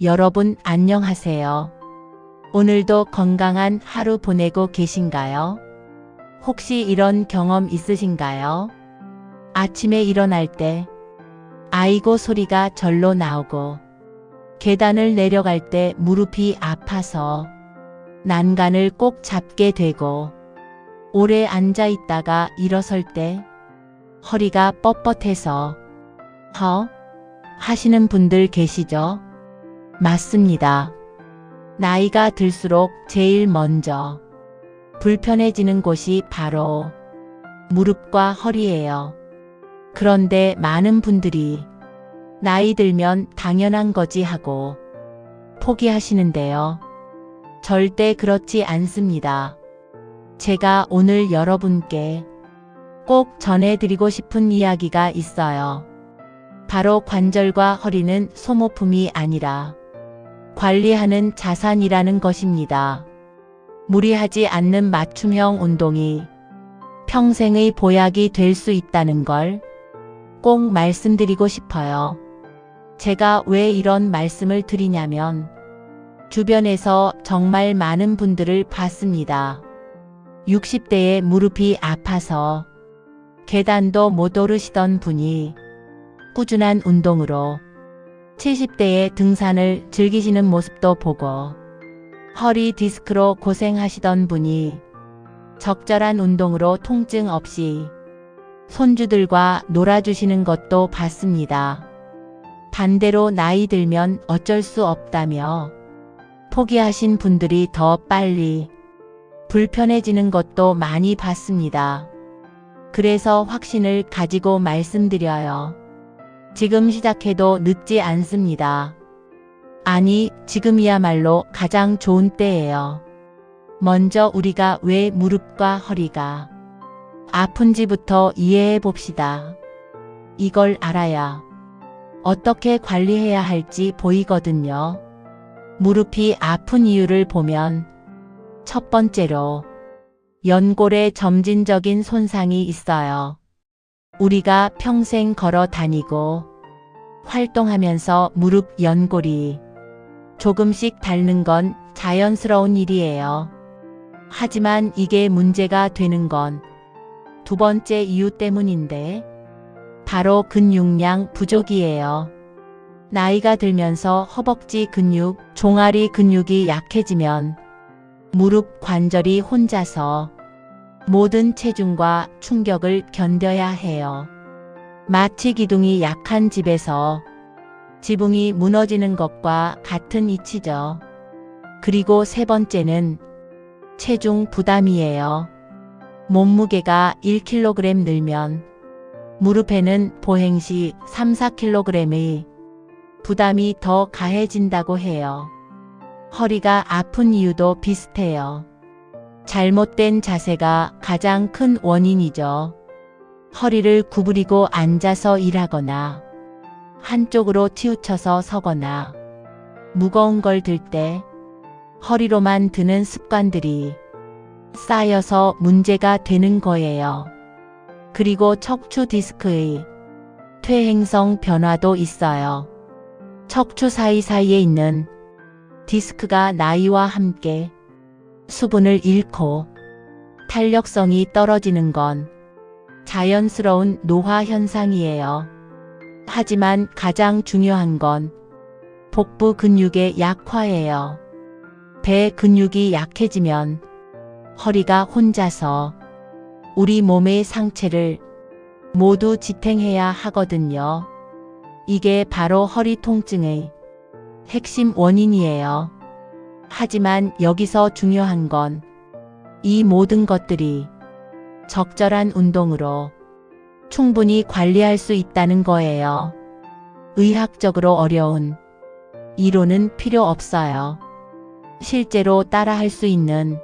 여러분 안녕하세요. 오늘도 건강한 하루 보내고 계신가요? 혹시 이런 경험 있으신가요? 아침에 일어날 때 아이고 소리가 절로 나오고 계단을 내려갈 때 무릎이 아파서 난간을 꼭 잡게 되고 오래 앉아 있다가 일어설 때 허리가 뻣뻣해서 하시는 분들 계시죠? 맞습니다. 나이가 들수록 제일 먼저 불편해지는 곳이 바로 무릎과 허리예요. 그런데 많은 분들이 나이 들면 당연한 거지 하고 포기하시는데요. 절대 그렇지 않습니다. 제가 오늘 여러분께 꼭 전해드리고 싶은 이야기가 있어요. 바로 관절과 허리는 소모품이 아니라 관리하는 자산이라는 것입니다. 무리하지 않는 맞춤형 운동이 평생의 보약이 될 수 있다는 걸 꼭 말씀드리고 싶어요. 제가 왜 이런 말씀을 드리냐면 주변에서 정말 많은 분들을 봤습니다. 60대에 무릎이 아파서 계단도 못 오르시던 분이 꾸준한 운동으로 70대에 등산을 즐기시는 모습도 보고 허리 디스크로 고생하시던 분이 적절한 운동으로 통증 없이 손주들과 놀아주시는 것도 봤습니다. 반대로 나이 들면 어쩔 수 없다며 포기하신 분들이 더 빨리 불편해지는 것도 많이 봤습니다. 그래서 확신을 가지고 말씀드려요. 지금 시작해도 늦지 않습니다. 아니, 지금이야말로 가장 좋은 때예요. 먼저 우리가 왜 무릎과 허리가 아픈지부터 이해해 봅시다. 이걸 알아야 어떻게 관리해야 할지 보이거든요. 무릎이 아픈 이유를 보면 첫 번째로 연골에 점진적인 손상이 있어요. 우리가 평생 걸어 다니고 활동하면서 무릎 연골이 조금씩 닳는 건 자연스러운 일이에요. 하지만 이게 문제가 되는 건 두 번째 이유 때문인데 바로 근육량 부족이에요. 나이가 들면서 허벅지 근육, 종아리 근육이 약해지면 무릎 관절이 혼자서 모든 체중과 충격을 견뎌야 해요. 마치 기둥이 약한 집에서 지붕이 무너지는 것과 같은 이치죠. 그리고 세 번째는 체중 부담이에요. 몸무게가 1kg 늘면 무릎에는 보행 시 3-4kg의 부담이 더 가해진다고 해요. 허리가 아픈 이유도 비슷해요. 잘못된 자세가 가장 큰 원인이죠. 허리를 구부리고 앉아서 일하거나 한쪽으로 치우쳐서 서거나 무거운 걸 들 때 허리로만 드는 습관들이 쌓여서 문제가 되는 거예요. 그리고 척추 디스크의 퇴행성 변화도 있어요. 척추 사이사이에 있는 디스크가 나이와 함께 수분을 잃고 탄력성이 떨어지는 건 자연스러운 노화 현상이에요. 하지만 가장 중요한 건 복부 근육의 약화예요. 배 근육이 약해지면 허리가 혼자서 우리 몸의 상체를 모두 지탱해야 하거든요. 이게 바로 허리 통증의 핵심 원인이에요. 하지만 여기서 중요한 건 이 모든 것들이 적절한 운동으로 충분히 관리할 수 있다는 거예요. 의학적으로 어려운 이론은 필요 없어요. 실제로 따라할 수 있는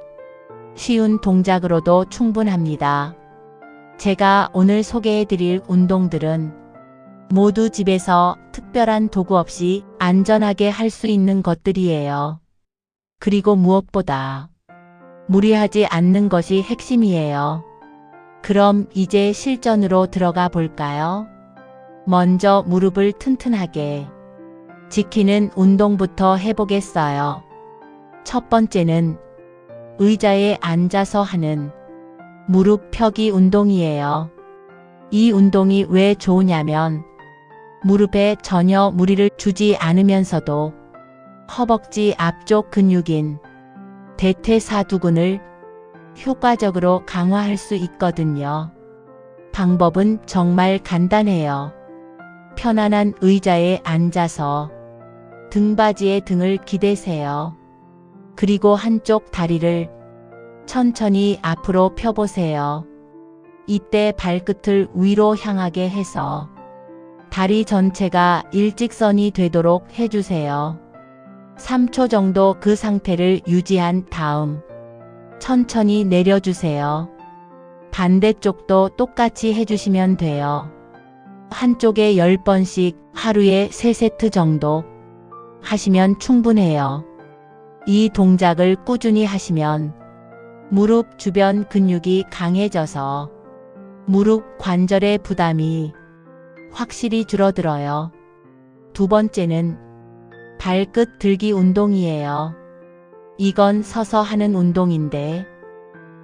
쉬운 동작으로도 충분합니다. 제가 오늘 소개해드릴 운동들은 모두 집에서 특별한 도구 없이 안전하게 할 수 있는 것들이에요. 그리고 무엇보다 무리하지 않는 것이 핵심이에요. 그럼 이제 실전으로 들어가 볼까요? 먼저 무릎을 튼튼하게 지키는 운동부터 해보겠어요. 첫 번째는 의자에 앉아서 하는 무릎 펴기 운동이에요. 이 운동이 왜 좋으냐면 무릎에 전혀 무리를 주지 않으면서도 허벅지 앞쪽 근육인 대퇴사두근을 효과적으로 강화할 수 있거든요. 방법은 정말 간단해요. 편안한 의자에 앉아서 등받이에 등을 기대세요. 그리고 한쪽 다리를 천천히 앞으로 펴보세요. 이때 발끝을 위로 향하게 해서 다리 전체가 일직선이 되도록 해주세요. 3초 정도 그 상태를 유지한 다음 천천히 내려주세요. 반대쪽도 똑같이 해주시면 돼요. 한쪽에 10번씩 하루에 3세트 정도 하시면 충분해요. 이 동작을 꾸준히 하시면 무릎 주변 근육이 강해져서 무릎 관절의 부담이 확실히 줄어들어요. 두 번째는 발끝 들기 운동이에요. 이건 서서 하는 운동인데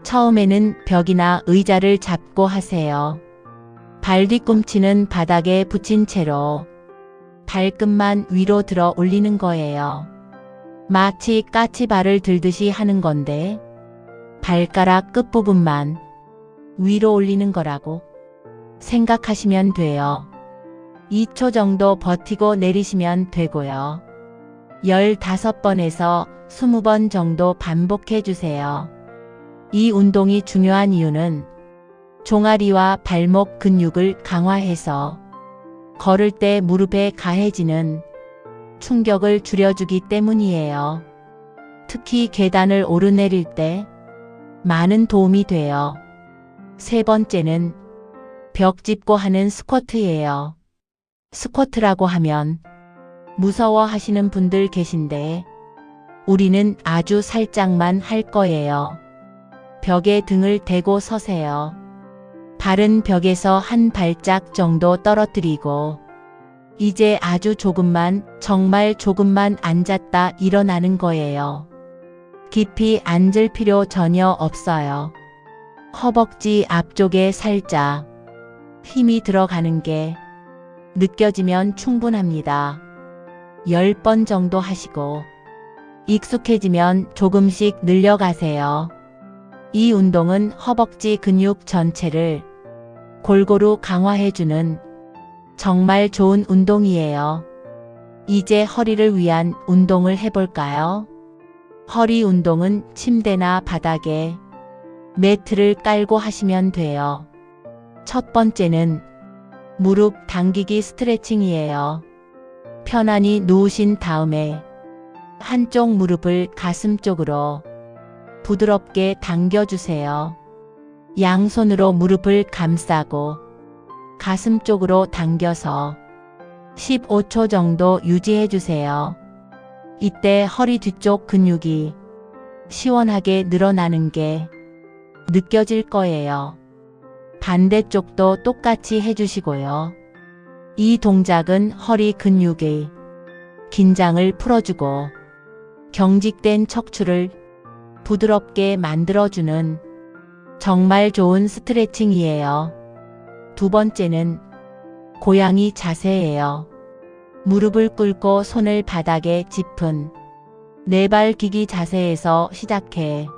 처음에는 벽이나 의자를 잡고 하세요. 발 뒤꿈치는 바닥에 붙인 채로 발끝만 위로 들어 올리는 거예요. 마치 까치발을 들듯이 하는 건데 발가락 끝부분만 위로 올리는 거라고 생각하시면 돼요. 2초 정도 버티고 내리시면 되고요. 15번에서 20번 정도 반복해 주세요. 이 운동이 중요한 이유는 종아리와 발목 근육을 강화해서 걸을 때 무릎에 가해지는 충격을 줄여주기 때문이에요. 특히 계단을 오르내릴 때 많은 도움이 돼요. 세 번째는 벽 짚고 하는 스쿼트예요. 스쿼트라고 하면 무서워 하시는 분들 계신데 우리는 아주 살짝만 할 거예요. 벽에 등을 대고 서세요. 발은 벽에서 한 발짝 정도 떨어뜨리고 이제 아주 조금만, 정말 조금만 앉았다 일어나는 거예요. 깊이 앉을 필요 전혀 없어요. 허벅지 앞쪽에 살짝 힘이 들어가는 게 느껴지면 충분합니다. 10번 정도 하시고 익숙해지면 조금씩 늘려가세요. 이 운동은 허벅지 근육 전체를 골고루 강화해주는 정말 좋은 운동이에요. 이제 허리를 위한 운동을 해볼까요? 허리 운동은 침대나 바닥에 매트를 깔고 하시면 돼요. 첫 번째는 무릎 당기기 스트레칭이에요. 편안히 누우신 다음에 한쪽 무릎을 가슴 쪽으로 부드럽게 당겨주세요. 양손으로 무릎을 감싸고 가슴 쪽으로 당겨서 15초 정도 유지해주세요. 이때 허리 뒤쪽 근육이 시원하게 늘어나는 게 느껴질 거예요. 반대쪽도 똑같이 해주시고요. 이 동작은 허리 근육의 긴장을 풀어주고 경직된 척추를 부드럽게 만들어주는 정말 좋은 스트레칭이에요. 두 번째는 고양이 자세예요. 무릎을 꿇고 손을 바닥에 짚은 네발 기기 자세에서 시작해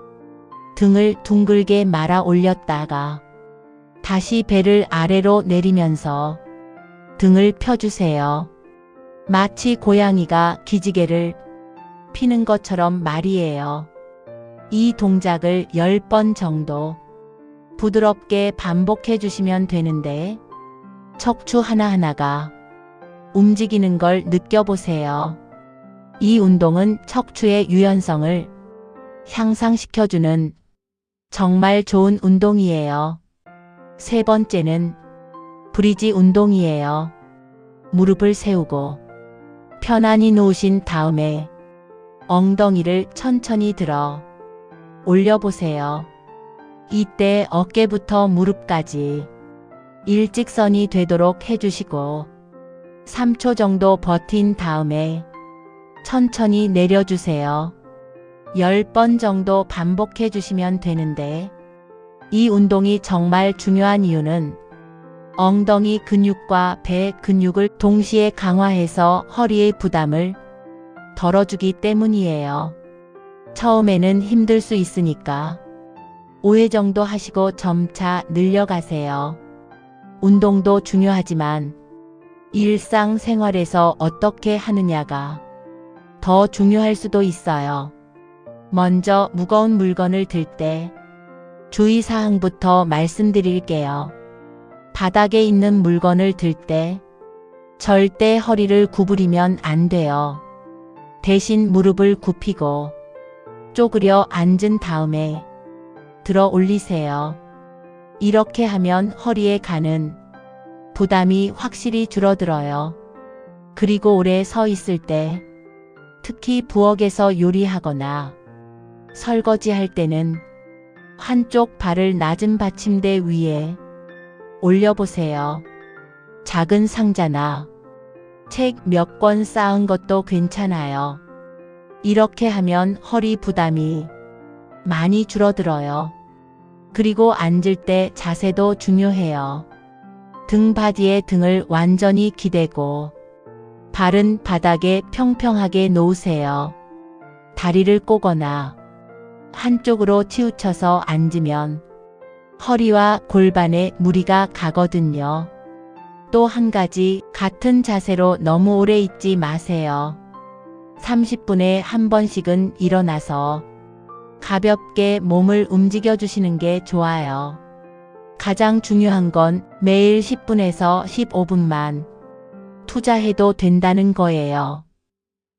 등을 둥글게 말아 올렸다가 다시 배를 아래로 내리면서 등을 펴주세요. 마치 고양이가 기지개를 피는 것처럼 말이에요. 이 동작을 10번 정도 부드럽게 반복해 주시면 되는데 척추 하나하나가 움직이는 걸 느껴보세요. 이 운동은 척추의 유연성을 향상시켜주는 정말 좋은 운동이에요. 세 번째는 브리지 운동이에요. 무릎을 세우고 편안히 누우신 다음에 엉덩이를 천천히 들어 올려보세요. 이때 어깨부터 무릎까지 일직선이 되도록 해주시고 3초 정도 버틴 다음에 천천히 내려주세요. 10번 정도 반복해 주시면 되는데, 이 운동이 정말 중요한 이유는 엉덩이 근육과 배 근육을 동시에 강화해서 허리의 부담을 덜어주기 때문이에요. 처음에는 힘들 수 있으니까 5회 정도 하시고 점차 늘려가세요. 운동도 중요하지만 일상생활에서 어떻게 하느냐가 더 중요할 수도 있어요. 먼저 무거운 물건을 들 때 주의사항부터 말씀드릴게요. 바닥에 있는 물건을 들 때 절대 허리를 구부리면 안 돼요. 대신 무릎을 굽히고 쪼그려 앉은 다음에 들어 올리세요. 이렇게 하면 허리에 가는 부담이 확실히 줄어들어요. 그리고 오래 서 있을 때, 특히 부엌에서 요리하거나 설거지할 때는 한쪽 발을 낮은 받침대 위에 올려보세요. 작은 상자나 책 몇 권 쌓은 것도 괜찮아요. 이렇게 하면 허리 부담이 많이 줄어들어요. 그리고 앉을 때 자세도 중요해요. 등받이에 등을 완전히 기대고 발은 바닥에 평평하게 놓으세요. 다리를 꼬거나 한쪽으로 치우쳐서 앉으면 허리와 골반에 무리가 가거든요. 또 한 가지, 같은 자세로 너무 오래 있지 마세요. 30분에 한 번씩은 일어나서 가볍게 몸을 움직여 주시는 게 좋아요. 가장 중요한 건 매일 10분에서 15분만 투자해도 된다는 거예요.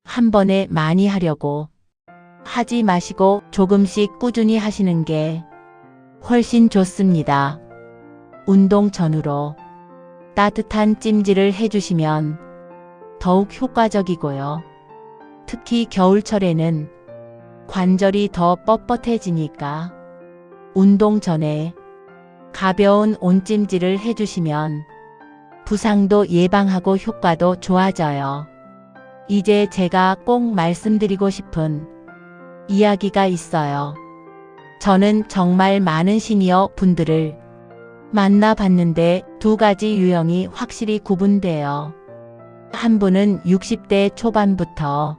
한 번에 많이 하려고 하지 마시고 조금씩 꾸준히 하시는 게 훨씬 좋습니다. 운동 전후로 따뜻한 찜질을 해주시면 더욱 효과적이고요. 특히 겨울철에는 관절이 더 뻣뻣해지니까 운동 전에 가벼운 온찜질을 해주시면 부상도 예방하고 효과도 좋아져요. 이제 제가 꼭 말씀드리고 싶은 이야기가 있어요. 저는 정말 많은 시니어 분들을 만나봤는데 두 가지 유형이 확실히 구분돼요. 한 분은 60대 초반부터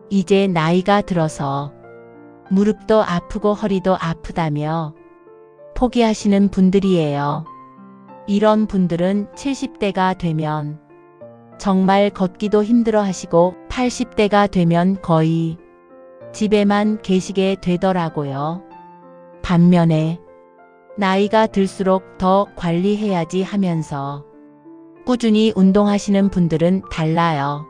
이제 나이가 들어서 무릎도 아프고 허리도 아프다며 포기하시는 분들이에요. 이런 분들은 70대가 되면 정말 걷기도 힘들어 하시고 80대가 되면 거의 집에만 계시게 되더라고요. 반면에 나이가 들수록 더 관리해야지 하면서 꾸준히 운동하시는 분들은 달라요.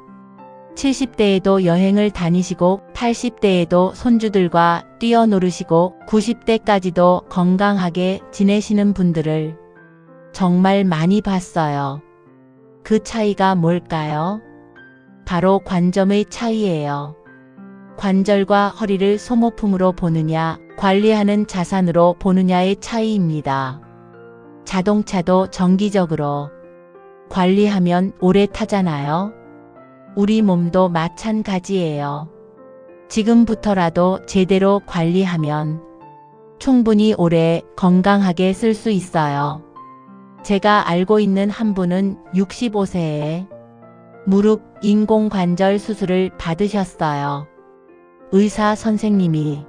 70대에도 여행을 다니시고 80대에도 손주들과 뛰어노르시고 90대까지도 건강하게 지내시는 분들을 정말 많이 봤어요. 그 차이가 뭘까요? 바로 관점의 차이예요. 관절과 허리를 소모품으로 보느냐, 관리하는 자산으로 보느냐의 차이입니다. 자동차도 정기적으로 관리하면 오래 타잖아요. 우리 몸도 마찬가지예요. 지금부터라도 제대로 관리하면 충분히 오래 건강하게 쓸 수 있어요. 제가 알고 있는 한 분은 65세에 무릎 인공관절 수술을 받으셨어요. 의사 선생님이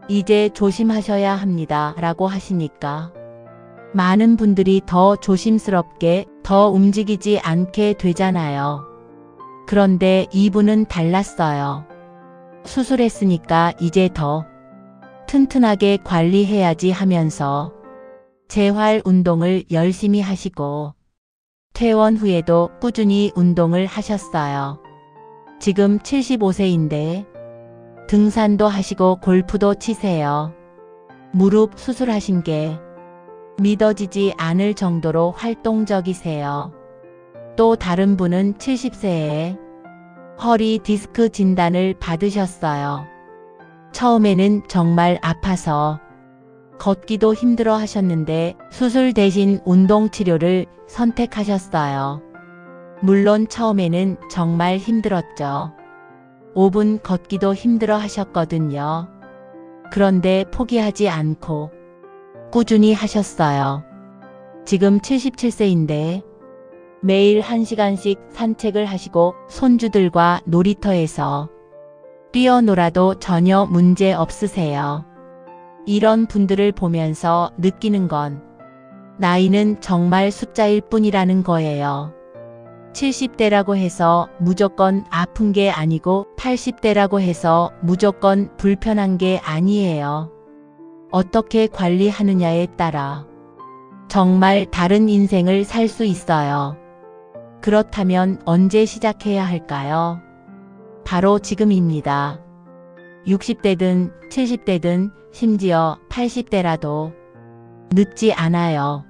이제 조심하셔야 합니다 라고 하시니까 많은 분들이 더 조심스럽게 더 움직이지 않게 되잖아요. 그런데 이분은 달랐어요. 수술했으니까 이제 더 튼튼하게 관리해야지 하면서 재활 운동을 열심히 하시고 퇴원 후에도 꾸준히 운동을 하셨어요. 지금 75세인데 등산도 하시고 골프도 치세요. 무릎 수술하신 게 믿어지지 않을 정도로 활동적이세요. 또 다른 분은 70세에 허리 디스크 진단을 받으셨어요. 처음에는 정말 아파서 걷기도 힘들어 하셨는데 수술 대신 운동 치료를 선택하셨어요. 물론 처음에는 정말 힘들었죠. 5분 걷기도 힘들어 하셨거든요. 그런데 포기하지 않고 꾸준히 하셨어요. 지금 77세인데 매일 1시간씩 산책을 하시고 손주들과 놀이터에서 뛰어놀아도 전혀 문제 없으세요. 이런 분들을 보면서 느끼는 건 나이는 정말 숫자일 뿐이라는 거예요. 70대라고 해서 무조건 아픈 게 아니고 80대라고 해서 무조건 불편한 게 아니에요. 어떻게 관리하느냐에 따라 정말 다른 인생을 살 수 있어요. 그렇다면 언제 시작해야 할까요? 바로 지금입니다. 60대든 70대든 심지어 80대라도 늦지 않아요.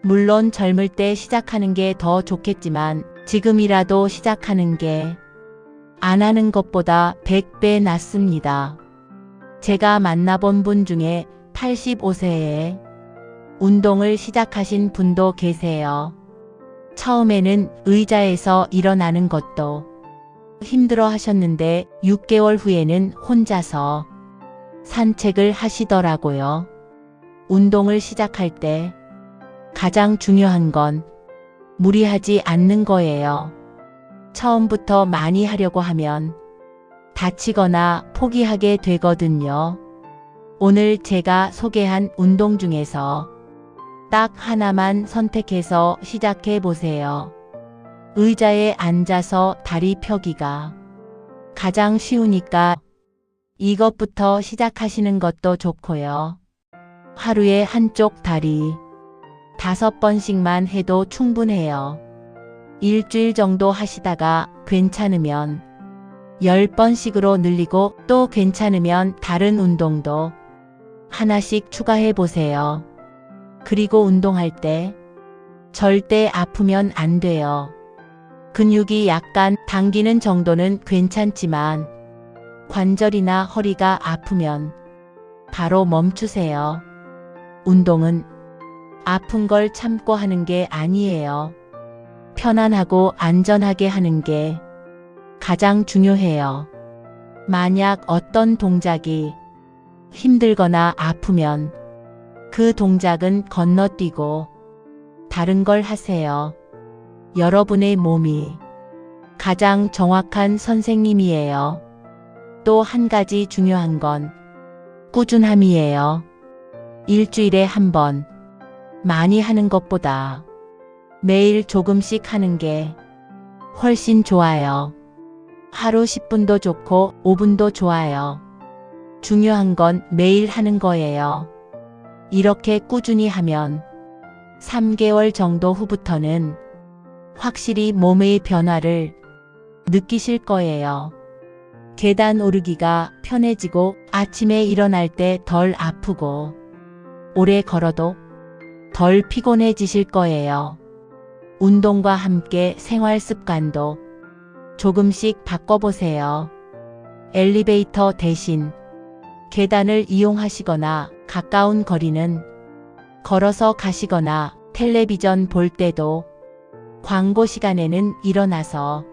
물론 젊을 때 시작하는 게 더 좋겠지만 지금이라도 시작하는 게 안 하는 것보다 100배 낫습니다. 제가 만나본 분 중에 85세에 운동을 시작하신 분도 계세요. 처음에는 의자에서 일어나는 것도 힘들어 하셨는데 6개월 후에는 혼자서 산책을 하시더라고요. 운동을 시작할 때 가장 중요한 건 무리하지 않는 거예요. 처음부터 많이 하려고 하면 다치거나 포기하게 되거든요. 오늘 제가 소개한 운동 중에서 딱 하나만 선택해서 시작해 보세요. 의자에 앉아서 다리 펴기가 가장 쉬우니까 이것부터 시작하시는 것도 좋고요. 하루에 한쪽 다리 5번씩만 해도 충분해요. 일주일 정도 하시다가 괜찮으면 10번씩으로 늘리고 또 괜찮으면 다른 운동도 하나씩 추가해 보세요. 그리고 운동할 때 절대 아프면 안 돼요. 근육이 약간 당기는 정도는 괜찮지만 관절이나 허리가 아프면 바로 멈추세요. 운동은 아픈 걸 참고 하는 게 아니에요. 편안하고 안전하게 하는 게 가장 중요해요. 만약 어떤 동작이 힘들거나 아프면 그 동작은 건너뛰고 다른 걸 하세요. 여러분의 몸이 가장 정확한 선생님이에요. 또 한 가지 중요한 건 꾸준함이에요. 일주일에 한 번 많이 하는 것보다 매일 조금씩 하는 게 훨씬 좋아요. 하루 10분도 좋고 5분도 좋아요. 중요한 건 매일 하는 거예요. 이렇게 꾸준히 하면 3개월 정도 후부터는 확실히 몸의 변화를 느끼실 거예요. 계단 오르기가 편해지고 아침에 일어날 때 덜 아프고 오래 걸어도 덜 피곤해지실 거예요. 운동과 함께 생활 습관도 조금씩 바꿔보세요. 엘리베이터 대신 계단을 이용하시거나 가까운 거리는 걸어서 가시거나 텔레비전 볼 때도 광고 시간에는 일어나서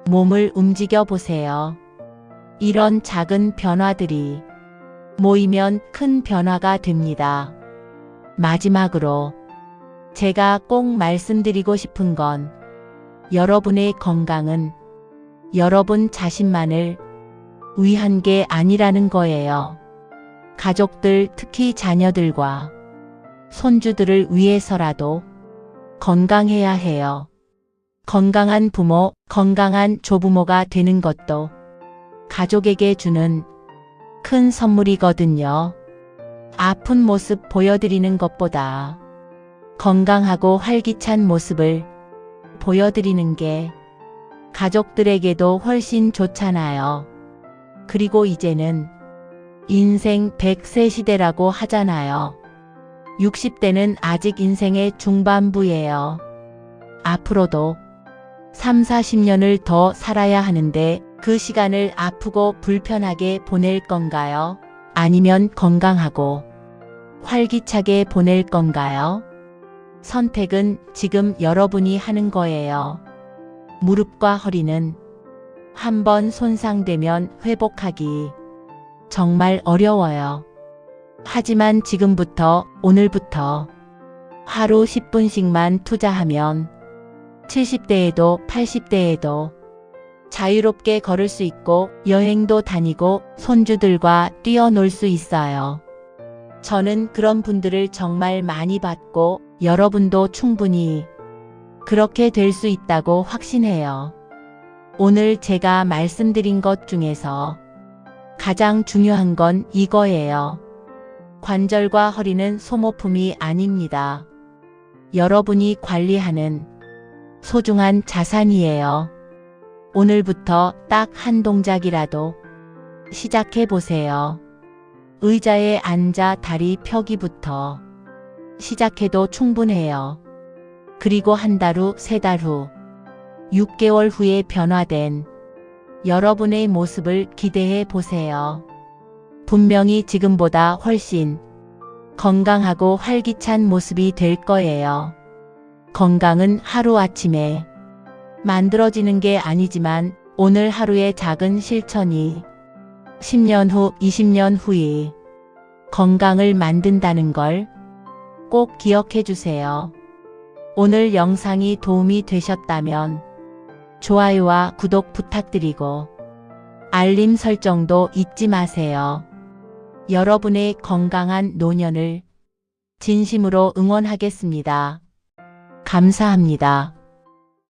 몸을 움직여 보세요. 이런 작은 변화들이 모이면 큰 변화가 됩니다. 마지막으로 제가 꼭 말씀드리고 싶은 건 여러분의 건강은 여러분 자신만을 위한 게 아니라는 거예요. 가족들, 특히 자녀들과 손주들을 위해서라도 건강해야 해요. 건강한 부모, 건강한 조부모가 되는 것도 가족에게 주는 큰 선물이거든요. 아픈 모습 보여드리는 것보다 건강하고 활기찬 모습을 보여드리는 게 가족들에게도 훨씬 좋잖아요. 그리고 이제는 인생 100세 시대라고 하잖아요. 60대는 아직 인생의 중반부예요. 앞으로도 3, 40년을 더 살아야 하는데 그 시간을 아프고 불편하게 보낼 건가요? 아니면 건강하고 활기차게 보낼 건가요? 선택은 지금 여러분이 하는 거예요. 무릎과 허리는 한번 손상되면 회복하기 정말 어려워요. 하지만 지금부터, 오늘부터 하루 10분씩만 투자하면 70대에도 80대에도 자유롭게 걸을 수 있고 여행도 다니고 손주들과 뛰어놀 수 있어요. 저는 그런 분들을 정말 많이 봤고 여러분도 충분히 그렇게 될 수 있다고 확신해요. 오늘 제가 말씀드린 것 중에서 가장 중요한 건 이거예요. 관절과 허리는 소모품이 아닙니다. 여러분이 관리하는 소중한 자산이에요. 오늘부터 딱 한 동작이라도 시작해 보세요. 의자에 앉아 다리 펴기부터 시작해도 충분해요. 그리고 한 달 후, 세 달 후, 6개월 후에 변화된 여러분의 모습을 기대해 보세요. 분명히 지금보다 훨씬 건강하고 활기찬 모습이 될 거예요. 건강은 하루아침에 만들어지는 게 아니지만 오늘 하루의 작은 실천이 10년 후, 20년 후에 건강을 만든다는 걸 꼭 기억해 주세요. 오늘 영상이 도움이 되셨다면 좋아요와 구독 부탁드리고 알림 설정도 잊지 마세요. 여러분의 건강한 노년을 진심으로 응원하겠습니다. 감사합니다.